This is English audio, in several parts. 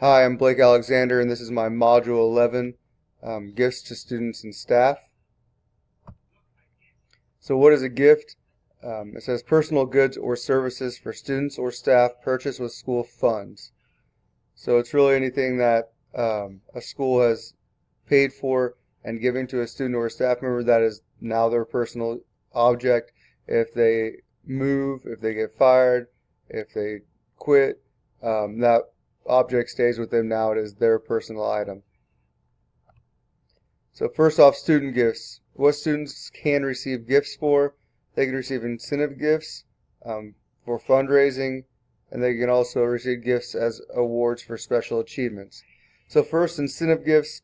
Hi, I'm Blake Alexander, and this is my Module 11, Gifts to Students and Staff. So what is a gift? It says personal goods or services for students or staff purchased with school funds. So it's really anything that a school has paid for and giving to a student or a staff member that is now their personal object. If they move, if they get fired, if they quit, that object stays with them now. It is their personal item. So first off, student gifts. What students can receive gifts for? They can receive incentive gifts for fundraising, and they can also receive gifts as awards for special achievements. So first, incentive gifts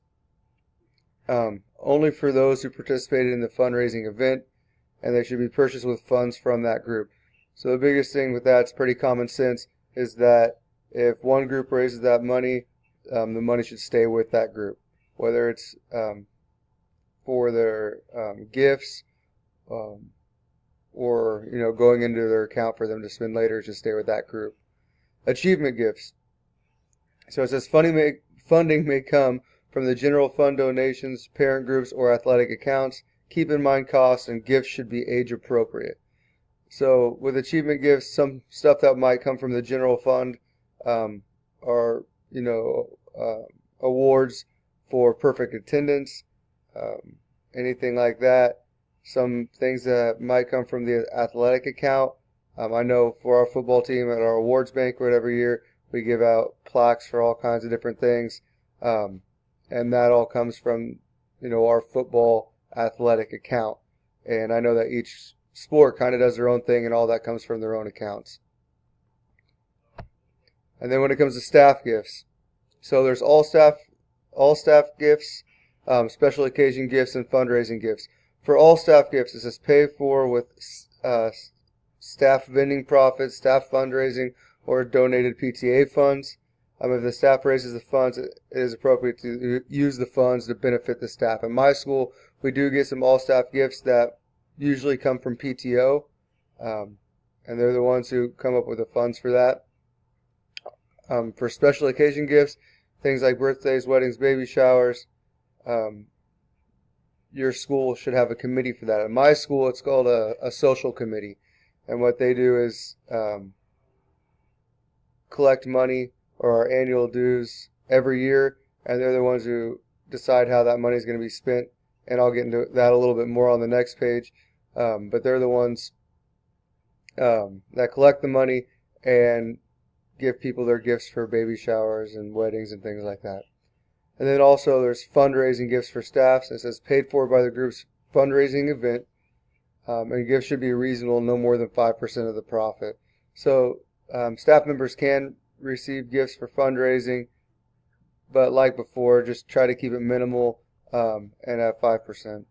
only for those who participated in the fundraising event, and they should be purchased with funds from that group. So the biggest thing with that's pretty common sense is that if one group raises that money, the money should stay with that group, whether it's for their gifts or going into their account for them to spend later, to stay with that group. Achievement gifts. So it says funding may come from the general fund donations, parent groups, or athletic accounts. Keep in mind costs, and gifts should be age appropriate. So with achievement gifts, some stuff that might come from the general fund are awards for perfect attendance, anything like that. Some things that might come from the athletic account. I know for our football team at our awards banquet every year, we give out plaques for all kinds of different things, and that all comes from our football athletic account. And I know that each sport kind of does their own thing, and all that comes from their own accounts. And then when it comes to staff gifts, so there's all staff gifts, special occasion gifts, and fundraising gifts. For all staff gifts, it says pay for with staff vending profits, staff fundraising, or donated PTA funds. If the staff raises the funds, it is appropriate to use the funds to benefit the staff. At my school, we do get some all staff gifts that usually come from PTO, and they're the ones who come up with the funds for that. For special occasion gifts, things like birthdays, weddings, baby showers, your school should have a committee for that. At my school, it's called a social committee, and what they do is collect money or our annual dues every year, and they're the ones who decide how that money is going to be spent, and I'll get into that a little bit more on the next page. But they're the ones that collect the money and give people their gifts for baby showers and weddings and things like that. And then also there's fundraising gifts for staff. So it says paid for by the group's fundraising event, and gifts should be reasonable, no more than 5% of the profit. So staff members can receive gifts for fundraising, but like before, just try to keep it minimal and at 5%.